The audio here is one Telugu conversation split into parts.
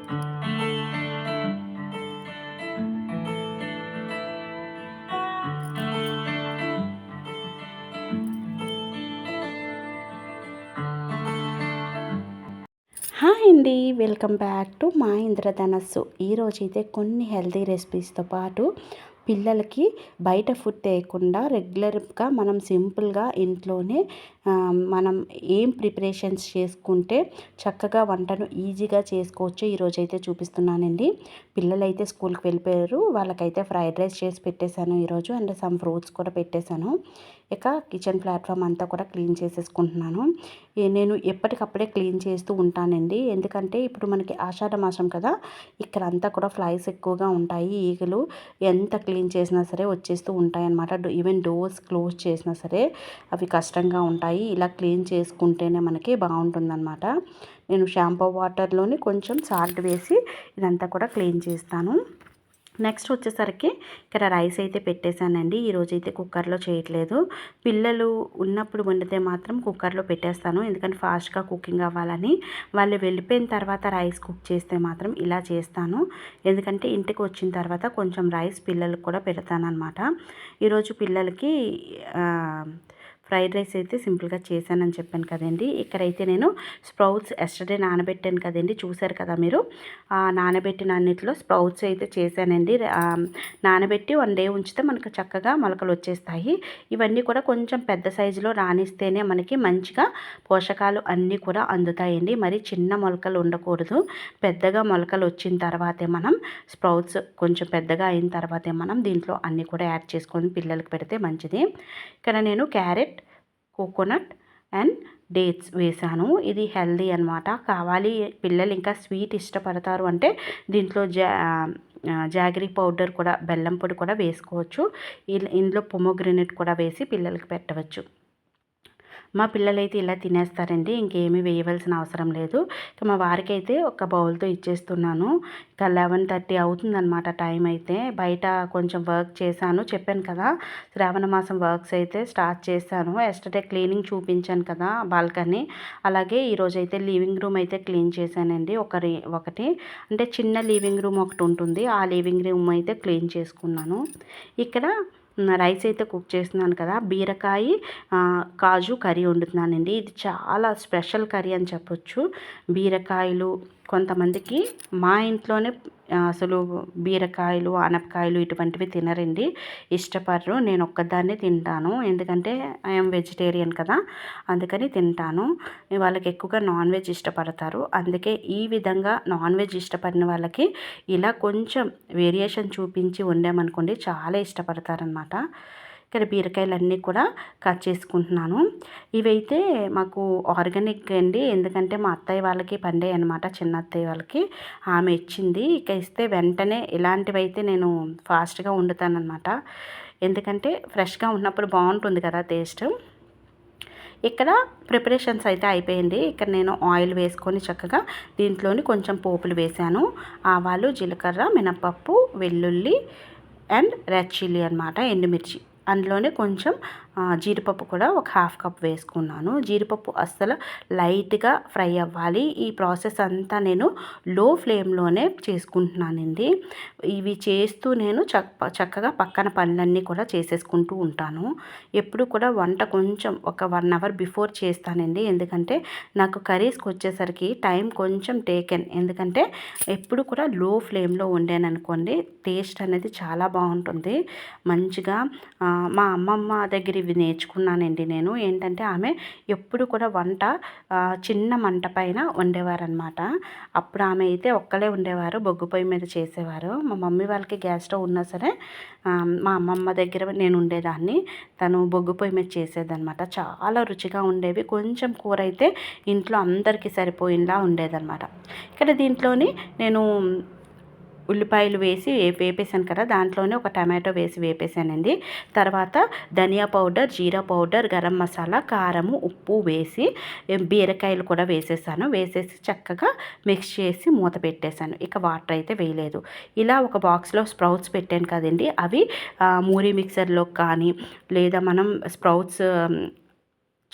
హాయ్ అండి, వెల్కమ్ బ్యాక్ టు మా ఇంద్రధనస్సు. ఈరోజైతే కొన్ని హెల్తీ రెసిపీస్తో పాటు పిల్లలకి బయట ఫుడ్ తేయకుండా రెగ్యులర్గా మనం సింపుల్గా ఇంట్లోనే మనం ఏం ప్రిపరేషన్స్ చేసుకుంటే చక్కగా వంటను ఈజీగా చేసుకోవచ్చు ఈరోజైతే చూపిస్తున్నానండి. పిల్లలైతే స్కూల్కి వెళ్ళిపోయారు, వాళ్ళకైతే ఫ్రైడ్ రైస్ చేసి పెట్టేశాను ఈరోజు, అండ్ సమ్ ఫ్రూట్స్ కూడా పెట్టేశాను. ఇక కిచెన్ ప్లాట్ఫామ్ అంతా కూడా క్లీన్ చేసేసుకుంటున్నాను. నేను ఎప్పటికప్పుడే క్లీన్ చేస్తూ ఉంటానండి, ఎందుకంటే ఇప్పుడు మనకి ఆషాఢ మాసం కదా, ఇక్కడ అంతా కూడా ఫ్లైస్ ఎక్కువగా ఉంటాయి. ఈగలు ఎంత క్లీన్ చేసినా సరే వచ్చేస్తూ ఉంటాయి అన్నమాట. ఈవెన్ డోర్స్ క్లోజ్ చేసినా సరే అవి కష్టంగా ఉంటాయి. ఇలా క్లీన్ చేసుకుంటేనే మనకి బాగుంటుందన్నమాట. నేను షాంపూ వాటర్లోని కొంచెం సాల్ట్ వేసి ఇదంతా కూడా క్లీన్ చేస్తాను. నెక్స్ట్ వచ్చేసరికి ఇక్కడ రైస్ అయితే పెట్టేశానండి. ఈరోజైతే కుక్కర్లో చేయట్లేదు. పిల్లలు ఉన్నప్పుడు వండితే మాత్రం కుక్కర్లో పెట్టేస్తాను, ఎందుకంటే ఫాస్ట్గా కుకింగ్ అవ్వాలని. వాళ్ళు వెళ్ళిపోయిన తర్వాత రైస్ కుక్ చేస్తే మాత్రం ఇలా చేస్తాను, ఎందుకంటే ఇంటికి వచ్చిన తర్వాత కొంచెం రైస్ పిల్లలకు కూడా పెడతాను అనమాట. ఈరోజు పిల్లలకి ఫ్రైడ్ రైస్ అయితే సింపుల్గా చేశానని చెప్పాను కదండి. ఇక్కడైతే నేను స్ప్రౌట్స్ ఎస్టర్డే నానబెట్టాను కదండి, చూశారు కదా మీరు. నానబెట్టిన అన్నిటిలో స్ప్రౌట్స్ అయితే చేశానండి. నానబెట్టి 1 డే ఉంచితే మనకు చక్కగా మొలకలు వచ్చేస్తాయి. ఇవన్నీ కూడా కొంచెం పెద్ద సైజులో రానిస్తేనే మనకి మంచిగా పోషకాలు అన్నీ కూడా అందుతాయండి. మరి చిన్న మొలకలు ఉండకూడదు. పెద్దగా మొలకలు వచ్చిన తర్వాతే మనం స్ప్రౌట్స్ కొంచెం పెద్దగా అయిన తర్వాతే మనం దీంట్లో అన్నీ కూడా యాడ్ చేసుకొని పిల్లలకి పెడితే మంచిది. ఇక్కడ నేను క్యారెట్, కోకోనట్ అండ్ డేట్స్ వేసాను. ఇది హెల్దీ అనమాట. కావాలి పిల్లలు ఇంకా స్వీట్ ఇష్టపడతారు అంటే దీంట్లో జాగరీ పౌడర్ కూడా, బెల్లం పొడి కూడా వేసుకోవచ్చు. ఇందులో పొమోగ్రెనేట్ కూడా వేసి పిల్లలకి పెట్టవచ్చు. మా పిల్లలైతే ఇలా తినేస్తారండి, ఇంకేమీ వేయవలసిన అవసరం లేదు. మా వారికి అయితే ఒక బౌల్తో ఇచ్చేస్తున్నాను. ఇక 11:30 అవుతుందన్నమాట టైం అయితే. బయట కొంచెం వర్క్ చేశాను, చెప్పాను కదా, శ్రావణ మాసం వర్క్స్ అయితే స్టార్ట్ చేశాను. ఎస్టర్డే క్లీనింగ్ చూపించాను కదా బాల్కనీ, అలాగే ఈరోజైతే లివింగ్ రూమ్ అయితే క్లీన్ చేశానండి. ఒకటి అంటే చిన్న లివింగ్ రూమ్ ఒకటి ఉంటుంది, ఆ లివింగ్ రూమ్ అయితే క్లీన్ చేసుకున్నాను. ఇక్కడ రైస్ అయితే కుక్ చేస్తున్నాను కదా, బీరకాయ కాజు కర్రీ వండుతున్నానండి. ఇది చాలా స్పెషల్ కర్రీ అని చెప్పొచ్చు. బీరకాయలు కొంతమందికి, మా ఇంట్లోనే అసలు బీరకాయలు, ఆనపకాయలు ఇటువంటివి తినరండి, ఇష్టపడరు. నేను ఒక్కదాన్నే తింటాను, ఎందుకంటే ఐఎమ్ వెజిటేరియన్ కదా, అందుకని తింటాను. వాళ్ళకి ఎక్కువగా నాన్ వెజ్ ఇష్టపడతారు. అందుకే ఈ విధంగా నాన్ వెజ్ ఇష్టపడిన వాళ్ళకి ఇలా కొంచెం వేరియేషన్ చూపించి వండామనుకోండి చాలా ఇష్టపడతారనమాట. ఇక్కడ బీరకాయలన్నీ కూడా కట్ చేసుకుంటున్నాను. ఇవైతే మాకు ఆర్గానిక్ అండి, ఎందుకంటే మా అత్తయ్య వాళ్ళకి పండే అనమాట, చిన్న అత్తయ్య వాళ్ళకి ఆమె ఇచ్చింది. ఇక ఇస్తే వెంటనే ఇలాంటివి అయితే నేను ఫాస్ట్గా వండుతానమాట, ఎందుకంటే ఫ్రెష్గా ఉన్నప్పుడు బాగుంటుంది కదా టేస్ట్. ఇక్కడ ప్రిపరేషన్స్ అయితే అయిపోయింది. ఇక్కడ నేను ఆయిల్ వేసుకొని చక్కగా దీంట్లోని కొంచెం పోపులు వేశాను. ఆవాలు, జీలకర్ర, మినపప్పు, వెల్లుల్లి అండ్ రెడ్ చిల్లీ అనమాట, ఎండుమిర్చి. అందులోనే కొంచెం జీడిపప్పు కూడా ఒక 1/2 కప్ వేసుకున్నాను. జీడిపప్పు అస్సలు లైట్గా ఫ్రై అవ్వాలి. ఈ ప్రాసెస్ అంతా నేను లో ఫ్లేమ్లోనే చేసుకుంటున్నానండి. ఇవి చేస్తూ నేను చక్కగా పక్కన పనులన్నీ కూడా చేసేసుకుంటూ ఉంటాను. ఎప్పుడు కూడా వంట కొంచెం ఒక 1 అవర్ బిఫోర్ చేస్తానండి, ఎందుకంటే నాకు కర్రీస్కి వచ్చేసరికి టైం కొంచెం టేకెన్. ఎందుకంటే ఎప్పుడు కూడా లో ఫ్లేమ్లో వండాననుకోండి టేస్ట్ అనేది చాలా బాగుంటుంది. మంచిగా మా అమ్మమ్మ దగ్గర ఇవి నేర్చుకున్నానండి నేను. ఏంటంటే ఆమె ఎప్పుడు కూడా వంట చిన్న మంట పైన వండేవారనమాట. అప్పుడు ఆమె అయితే ఒక్కలే ఉండేవారు, బొగ్గు పొయ్యి మీద చేసేవారు. మా మమ్మీ వాళ్ళకి గ్యాస్ స్టవ్ ఉన్నా సరే మా అమ్మమ్మ దగ్గర నేను ఉండేదాన్ని. తను బొగ్గు పొయ్యి మీద చేసేదనమాట. చాలా రుచిగా ఉండేవి. కొంచెం కూర అయితే ఇంట్లో అందరికీ సరిపోయేలా ఉండేదన్నమాట. ఇక్కడ దీంట్లోని నేను ఉల్లిపాయలు వేసి వేపేసాను కదా, దాంట్లోనే ఒక టమాటో వేసి వేపేసానండి. తర్వాత ధనియా పౌడర్, జీరా పౌడర్, గరం మసాలా, కారము, ఉప్పు వేసి బీరకాయలు కూడా వేసేసాను. వేసేసి చక్కగా మిక్స్ చేసి మూత పెట్టేశాను. ఇక వాటర్ అయితే వేయలేదు. ఇలా ఒక బాక్స్లో స్ప్రౌట్స్ పెట్టాను కదండి, అవి మూరీ మిక్సర్లో కానీ లేదా మనం స్ప్రౌట్స్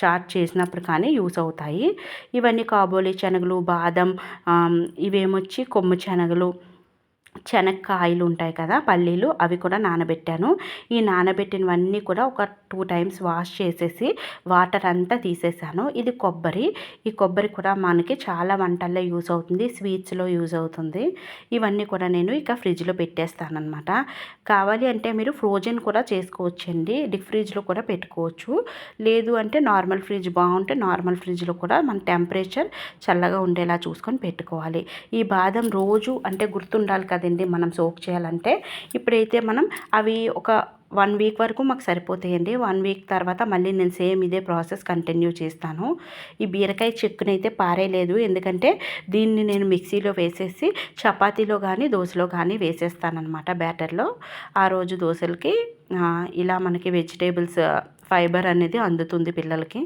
చాట్ చేసినప్పుడు కానీ యూస్ అవుతాయి. ఇవన్నీ కాబోలి శనగలు, బాదం, ఇవేమొచ్చి కొమ్ము శనగలు, శనక్కాయలు ఉంటాయి కదా, పల్లీలు, అవి కూడా నానబెట్టాను. ఈ నానబెట్టినవన్నీ కూడా ఒక 2 టైమ్స్ వాష్ చేసేసి వాటర్ అంతా తీసేసాను. ఇది కొబ్బరి. ఈ కొబ్బరి కూడా మనకి చాలా వంటల్లో యూస్ అవుతుంది, స్వీట్స్లో యూజ్ అవుతుంది. ఇవన్నీ కూడా నేను ఇక ఫ్రిడ్జ్లో పెట్టేస్తానమాట. కావాలి అంటే మీరు ఫ్రోజన్ కూడా చేసుకోవచ్చండి, డీప్ ఫ్రిడ్జ్లో కూడా పెట్టుకోవచ్చు. లేదు అంటే నార్మల్ ఫ్రిడ్జ్ బాగుంటే నార్మల్ ఫ్రిడ్జ్లో కూడా మన టెంపరేచర్ చల్లగా ఉండేలా చూసుకొని పెట్టుకోవాలి. ఈ బాదం రోజు అంటే గుర్తుండాలి కదండి మనం సోక్ చేయాలంటే. ఇప్పుడైతే మనం అవి ఒక 1 వీక్ వరకు మాకు సరిపోతాయండి. 1 వీక్ తర్వాత మళ్ళీ నేను సేమ్ ఇదే ప్రాసెస్ కంటిన్యూ చేస్తాను. ఈ బీరకాయ చెక్కునైతే పారేయలేదు, ఎందుకంటే దీన్ని నేను మిక్సీలో వేసేసి చపాతీలో కానీ దోశలో కానీ వేసేస్తానమాట బ్యాటర్లో. ఆ రోజు దోశలకి ఇలా మనకి వెజిటేబుల్స్ ఫైబర్ అనేది అందుతుంది పిల్లలకి.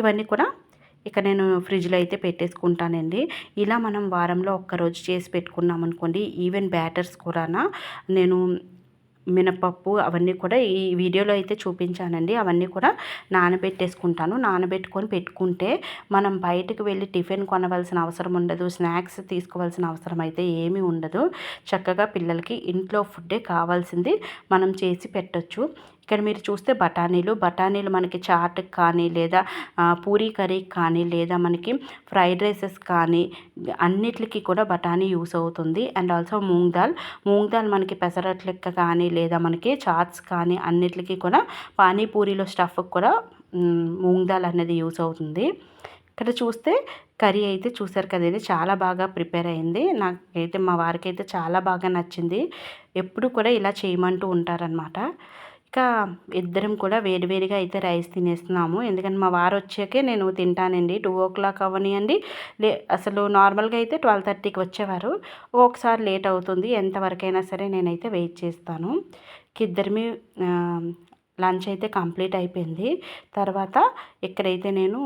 ఇవన్నీ కూడా ఇక నేను ఫ్రిడ్జ్లో అయితే పెట్టేసుకుంటానండి. ఇలా మనం వారంలో ఒక్కరోజు చేసి పెట్టుకున్నాం అనుకోండి, ఈవెన్ బ్యాటర్స్ కూడా నేను మినపప్పు అవన్నీ కూడా ఈ వీడియోలో అయితే చూపించానండి. అవన్నీ కూడా నానబెట్టేసుకుంటాను. నానబెట్టుకొని పెట్టుకుంటే మనం బయటకు వెళ్ళి టిఫిన్ కొనవలసిన అవసరం ఉండదు, స్నాక్స్ తీసుకోవాల్సిన అవసరం అయితే ఏమీ ఉండదు. చక్కగా పిల్లలకి ఇంట్లో ఫుడ్డే కావాల్సింది మనం చేసి పెట్టచ్చు. ఇక్కడ మీరు చూస్తే బఠానీలు మనకి చాట్కి కానీ లేదా పూరీ కర్రీకి కానీ లేదా మనకి ఫ్రైడ్ రైసెస్ కానీ అన్నిటికి కూడా బఠానీ యూస్ అవుతుంది. అండ్ ఆల్సో మూంగ్ దాల్ మనకి పెసరట్ లెక్క కానీ లేదా మనకి చాట్స్ కానీ అన్నిటికీ కూడా పానీపూరిలో స్టఫ్కి కూడా మూంగ్ దాల్ అనేది యూస్ అవుతుంది. ఇక్కడ చూస్తే కర్రీ అయితే చూసారు కదండి, చాలా బాగా ప్రిపేర్ అయింది. నాకైతే మా వారికి అయితే చాలా బాగా నచ్చింది. ఎప్పుడు కూడా ఇలా చేయమంటూ ఉంటారనమాట. ఇక ఇద్దరం కూడా వేడివేడిగా అయితే రైస్ తినేస్తున్నాము, ఎందుకంటే మా వారు వచ్చాకే నేను తింటానండి. 2 o'clock అవనియండి, అసలు నార్మల్గా అయితే 12:30కి వచ్చేవారు. ఒకసారి లేట్ అవుతుంది, ఎంతవరకైనా సరే నేనైతే వెయిట్ చేస్తాను. ఇద్దరిమి లంచ్ అయితే కంప్లీట్ అయిపోయింది. తర్వాత ఇక్కడైతే నేను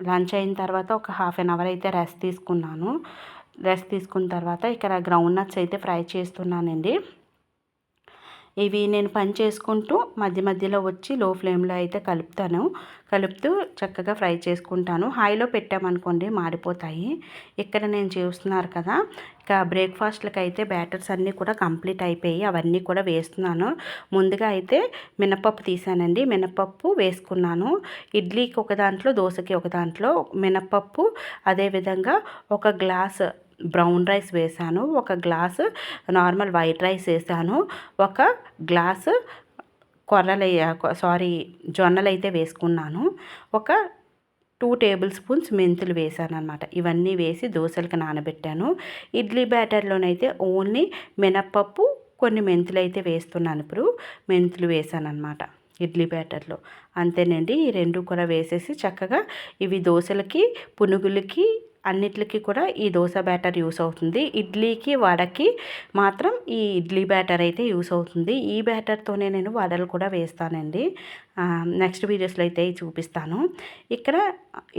లంచ్ అయిన తర్వాత ఒక 1/2 hour అయితే రెస్ట్ తీసుకున్నాను. రెస్ట్ తీసుకున్న తర్వాత ఇక్కడ గ్రౌండ్ నట్స్ అయితే ఫ్రై చేస్తున్నానండి. ఇవి నేను పని చేసుకుంటూ మధ్య మధ్యలో వచ్చి లో ఫ్లేమ్లో అయితే కలుపుతూ చక్కగా ఫ్రై చేసుకుంటాను. హైలో పెట్టామనుకోండి మాడిపోతాయి. ఇక్కడ నేను చూస్తున్నారు కదా, ఇక బ్రేక్ఫాస్ట్లకి అయితే బ్యాటర్స్ అన్నీ కూడా కంప్లీట్ అయిపోయి అవన్నీ కూడా వేస్తున్నాను. ముందుగా అయితే మినపప్పు తీసానండి, మినపప్పు వేసుకున్నాను. ఇడ్లీకి ఒక దాంట్లో, దోశకి ఒక దాంట్లో మినపప్పు, అదేవిధంగా ఒక గ్లాస్ బ్రౌన్ రైస్ వేసాను, ఒక గ్లాసు నార్మల్ వైట్ రైస్ వేసాను, ఒక గ్లాసు జొన్నలు అయితే వేసుకున్నాను, ఒక 2 tablespoons స్పూన్స్ మెంతులు వేసాను అనమాట. ఇవన్నీ వేసి దోశలకు నానబెట్టాను. ఇడ్లీ బ్యాటర్లోనైతే ఓన్లీ మినప్పప్పు, కొన్ని మెంతులు అయితే వేస్తున్నాను. ఇప్పుడు మెంతులు వేసాను అనమాట ఇడ్లీ బ్యాటర్లో. అంతేనండి, ఈ 2 కూడా వేసేసి చక్కగా ఇవి దోశలకి, పునుగులకి అన్నిటికి కూడా ఈ దోశ బ్యాటర్ యూస్ అవుతుంది. ఇడ్లీకి, వడకి మాత్రం ఈ ఇడ్లీ బ్యాటర్ అయితే యూస్ అవుతుంది. ఈ బ్యాటర్తోనే నేను వడలు కూడా వేస్తానండి. నెక్స్ట్ వీడియోస్లో అయితే చూపిస్తాను. ఇక్కడ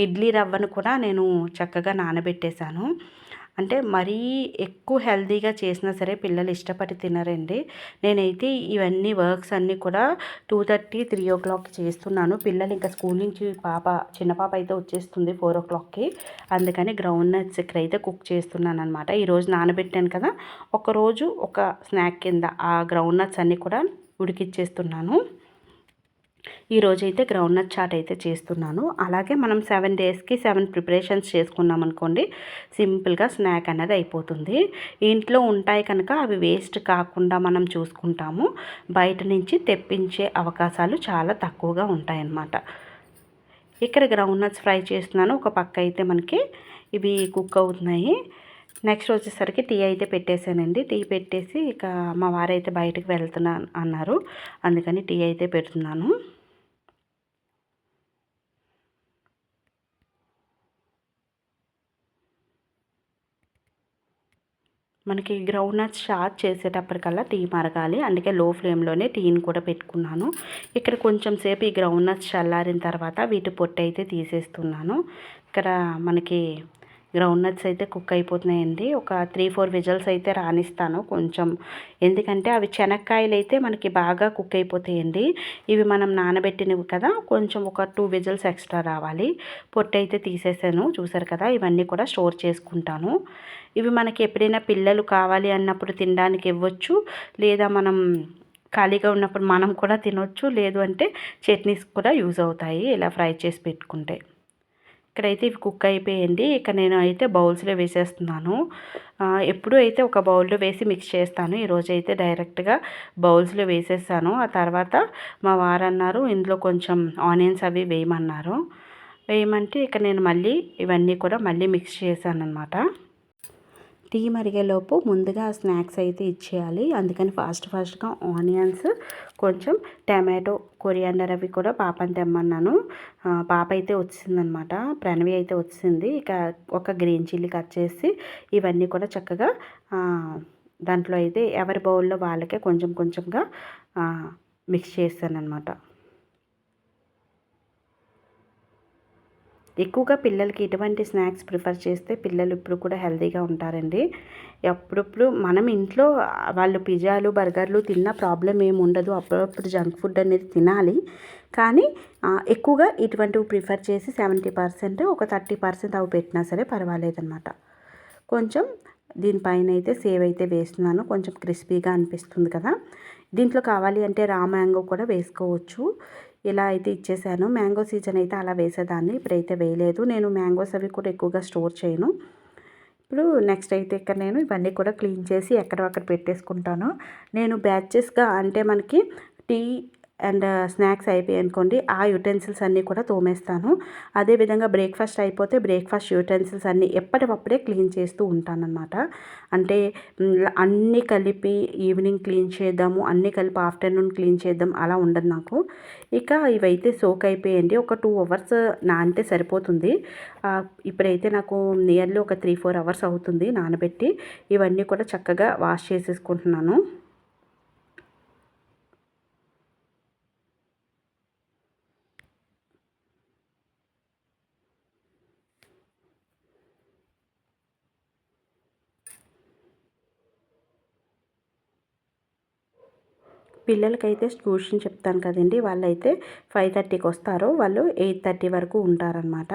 ఇడ్లీ రవ్వను కూడా నేను చక్కగా నానబెట్టేశాను. అంటే మరీ ఎక్కువ హెల్తీగా చేసినా సరే పిల్లలు ఇష్టపడి తినరండి. నేనైతే ఇవన్నీ వర్క్స్ అన్నీ కూడా 2:30, 3 o'clock చేస్తున్నాను. పిల్లలు ఇంకా స్కూల్ నుంచి చిన్న పాప అయితే వచ్చేస్తుంది 4 o'clockకి. అందుకని గ్రౌండ్ నట్స్ ఇక్కడైతే కుక్ చేస్తున్నాను అనమాట. ఈరోజు నానబెట్టాను కదా, ఒకరోజు ఒక స్నాక్ కింద ఆ గ్రౌండ్ నట్స్ అన్నీ కూడా ఉడికిచ్చేస్తున్నాను. ఈరోజైతే గ్రౌండ్నట్ చాట్ అయితే చేస్తున్నాను. అలాగే మనం 7 daysకి 7 ప్రిపరేషన్స్ చేసుకున్నాం అనుకోండి, సింపుల్గా స్నాక్ అనేది అయిపోతుంది. ఇంట్లో ఉంటాయి కనుక అవి వేస్ట్ కాకుండా మనం చూసుకుంటాము. బయట నుంచి తెప్పించే అవకాశాలు చాలా తక్కువగా ఉంటాయన్నమాట. ఇక్కడ గ్రౌండ్నట్స్ ఫ్రై చేస్తున్నాను. ఒక పక్క అయితే మనకి ఇవి కుక్ అవుతున్నాయి. నెక్స్ట్ వచ్చేసరికి టీ అయితే పెట్టేశానండి. టీ పెట్టేసి ఇక మా వారైతే బయటకు వెళ్తున్నా అన్నారు, అందుకని టీ అయితే పెడుతున్నాను. మనకి గ్రౌండ్ నట్స్ స్టార్ట్ చేసేటప్పటికల్లా టీ మరగాలి, అందుకే లో ఫ్లేమ్లోనే టీని కూడా పెట్టుకున్నాను. ఇక్కడ కొంచెం సేపు ఈ గ్రౌండ్ నట్స్ చల్లారిన తర్వాత వీటి పొట్టు అయితే తీసేస్తున్నాను. ఇక్కడ మనకి గ్రౌండ్ నట్స్ అయితే కుక్ అయిపోతున్నాయండి. ఒక 3-4 విజిల్స్ అయితే రానిస్తాను కొంచెం. ఎందుకంటే అవి శనక్కాయలు అయితే మనకి బాగా కుక్ అయిపోతాయండి. ఇవి మనం నానబెట్టినవి కదా, కొంచెం ఒక 2 విజిల్స్ ఎక్స్ట్రా రావాలి. పొట్టు అయితే తీసేసాను చూసారు కదా. ఇవన్నీ కూడా స్టోర్ చేసుకుంటాను. ఇవి మనకి ఎప్పుడైనా పిల్లలు కావాలి అన్నప్పుడు తినడానికి ఇవ్వచ్చు, లేదా మనం ఖాళీగా ఉన్నప్పుడు మనం కూడా తినొచ్చు. లేదు అంటే చట్నీస్ కూడా యూజ్ అవుతాయి ఇలా ఫ్రై చేసి పెట్టుకుంటే. ఇక్కడైతే ఇవి కుక్ అయిపోయింది. ఇక నేను అయితే బౌల్స్లో వేసేస్తున్నాను. ఎప్పుడూ అయితే ఒక బౌల్లో వేసి మిక్స్ చేస్తాను. ఈరోజు అయితే డైరెక్ట్గా బౌల్స్లో వేసేసాను. ఆ తర్వాత మా వారన్నారు ఇందులో కొంచెం ఆనియన్స్ అవి వేయమన్నారు. వేయమంటే ఇక నేను మళ్ళీ ఇవన్నీ కూడా మళ్ళీ మిక్స్ చేశాను అనమాట. టీ మరిగేలోపు ముందుగా స్నాక్స్ అయితే ఇచ్చేయాలి. అందుకని ఫాస్ట్గా ఆనియన్స్, కొంచెం టమాటో, కొరియాండర్ అవి కూడా పాపని తెమ్మన్నాను. పాప అయితే వచ్చిందనమాట. ప్రణవి అయితే వచ్చింది. ఇక ఒక గ్రీన్ చిల్లీ కట్ చేసి ఇవన్నీ కూడా చక్కగా దాంట్లో అయితే ఎవరి బౌల్లో వాళ్ళకే కొంచెం కొంచెంగా మిక్స్ చేస్తానన్నమాట. ఎక్కువగా పిల్లలకి ఇటువంటి స్నాక్స్ ప్రిఫర్ చేస్తే పిల్లలు ఇప్పుడు కూడా హెల్తీగా ఉంటారండి. అప్పుడప్పుడు మనం ఇంట్లో వాళ్ళు పిజ్జాలు, బర్గర్లు తిన్న ప్రాబ్లం ఏమి ఉండదు. అప్పుడప్పుడు జంక్ ఫుడ్ అనేది తినాలి. కానీ ఎక్కువగా ఇటువంటివి ప్రిఫర్ చేసి 70% ఒక 30% అవి పెట్టినా సరే పర్వాలేదన్నమాట. కొంచెం దీనిపైన అయితే సేవ్ అయితే వేస్తున్నాను. కొంచెం క్రిస్పీగా అనిపిస్తుంది కదా. దీంట్లో కావాలి అంటే రా మ్యాంగో కూడా వేసుకోవచ్చు. ఇలా అయితే ఇచ్చేసాను. మ్యాంగో సీజన్ అయితే అలా వేసేదాన్ని. ఇప్పుడైతే వేయలేదు. నేను మ్యాంగోస్ అవి కూడా ఎక్కువగా స్టోర్ చేయను. ఇప్పుడు నెక్స్ట్ అయితే ఇక్కడ నేను ఇవన్నీ కూడా క్లీన్ చేసి ఎక్కడక్కడ పెట్టేసుకుంటాను. నేను బ్యాచెస్గా అంటే మనకి టీ అండ్ స్నాక్స్ అయిపోయాయి అనుకోండి, ఆ యుటెన్సిల్స్ అన్నీ కూడా తోమేస్తాను. అదేవిధంగా బ్రేక్ఫాస్ట్ అయిపోతే బ్రేక్ఫాస్ట్ యుటెన్సిల్స్ అన్నీ ఎప్పటికప్పుడే క్లీన్ చేస్తూ ఉంటానన్నమాట. అంటే అన్నీ కలిపి ఈవినింగ్ క్లీన్ చేద్దాము, అన్నీ కలిపి ఆఫ్టర్నూన్ క్లీన్ చేద్దాం అలా ఉండదు నాకు. ఇక ఇవైతే సోక్ అయిపోయండి. ఒక 2 అవర్స్ నానితే సరిపోతుంది. ఇప్పుడైతే నాకు నియర్లీ ఒక 3-4 అవర్స్ అవుతుంది నానబెట్టి. ఇవన్నీ కూడా చక్కగా వాష్ చేసేసుకుంటున్నాను. పిల్లలకైతే ట్యూషన్ చెప్తాను కదండి, వాళ్ళైతే 5:30కి వస్తారు. వాళ్ళు 8:30 వరకు ఉంటారనమాట.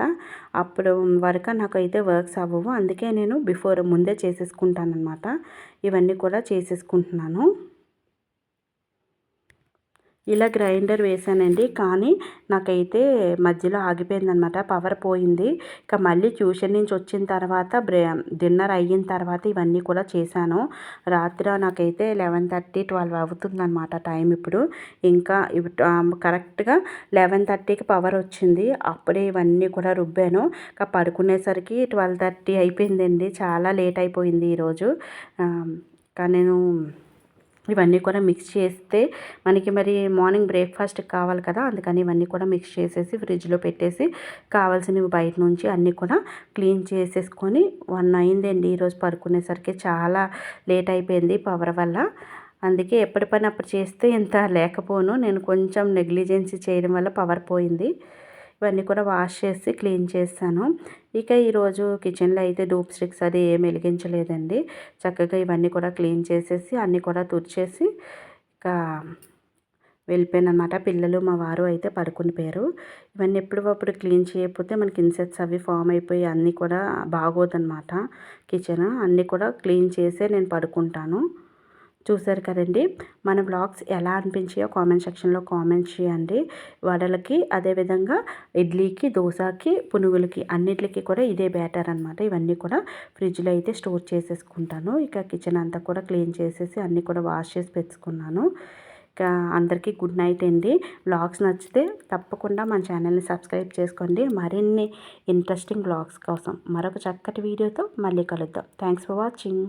అప్పుడు వరకు నాకైతే వర్క్స్ అవ్వవు. అందుకే నేను ముందే చేసేసుకుంటానమాట. ఇవన్నీ కూడా చేసేసుకుంటున్నాను. ఇలా గ్రైండర్ వేసానండి, కానీ నాకైతే మధ్యలో ఆగిపోయిందనమాట. పవర్ పోయింది. ఇక మళ్ళీ ట్యూషన్ నుంచి వచ్చిన తర్వాత డిన్నర్ అయిన తర్వాత ఇవన్నీ కూడా చేశాను. రాత్రి నాకైతే 11:30, 12 అవుతుందన్నమాట టైం ఇప్పుడు. ఇంకా కరెక్ట్గా 11:30కి పవర్ వచ్చింది. అప్పుడే ఇవన్నీ కూడా రుబ్బాను. ఇక పడుకునేసరికి 12:30 అయిపోయిందండి. చాలా లేట్ అయిపోయింది ఈరోజు. కానీ నేను ఇవన్నీ కూడా మిక్స్ చేస్తే మనకి మరి మార్నింగ్ బ్రేక్ఫాస్ట్కి కావాలి కదా, అందుకని ఇవన్నీ కూడా మిక్స్ చేసేసి ఫ్రిడ్జ్లో పెట్టేసి కావాల్సినవి బయట నుంచి అన్నీ కూడా క్లీన్ చేసేసుకొని 1 అయిందండి ఈరోజు పడుకునేసరికి. చాలా లేట్ అయిపోయింది పవర్ వల్ల. అందుకే ఎప్పటి పని అప్పుడు చేస్తే ఇంత లేకపోను. నేను కొంచెం నెగ్లిజెన్సీ చేయడం వల్ల పవర్ పోయింది. ఇవన్నీ కూడా వాష్ చేసి క్లీన్ చేస్తాను. ఇక ఈరోజు కిచెన్లో అయితే ధూప్ స్టిక్స్ అది ఏం వెలిగించలేదండి. చక్కగా ఇవన్నీ కూడా క్లీన్ చేసేసి అన్నీ కూడా తుడిచేసి ఇక వెళ్ళిపోయానమాట. పిల్లలు మా వారు అయితే పడుకుని పోయారు. ఇవన్నీ ఎప్పటికప్పుడు క్లీన్ చేయకపోతే మనకి ఇన్సెక్ట్స్ అవి ఫామ్ అయిపోయి అన్నీ కూడా బాగోదన్నమాట. కిచెన్ అన్నీ కూడా క్లీన్ చేసే నేను పడుకుంటాను. చూసారు కదండి, మన బ్లాగ్స్ ఎలా అనిపించాయో కామెంట్ సెక్షన్లో కామెంట్ చేయండి. వడలకి, అదేవిధంగా ఇడ్లీకి, దోశకి, పునుగులకి అన్నిటికి కూడా ఇదే బ్యాటర్ అనమాట. ఇవన్నీ కూడా ఫ్రిడ్జ్లో అయితే స్టోర్ చేసేసుకుంటాను. ఇక కిచెన్ అంతా కూడా క్లీన్ చేసేసి అన్నీ కూడా వాష్ చేసి పెట్టుకున్నాను. ఇక అందరికీ గుడ్ నైట్ అండి. బ్లాగ్స్ నచ్చితే తప్పకుండా మన ఛానల్ని సబ్స్క్రైబ్ చేసుకోండి. మరిన్ని ఇంట్రెస్టింగ్ బ్లాగ్స్ కోసం మరొక చక్కటి వీడియోతో మళ్ళీ కలుద్దాం. Thanks for watching.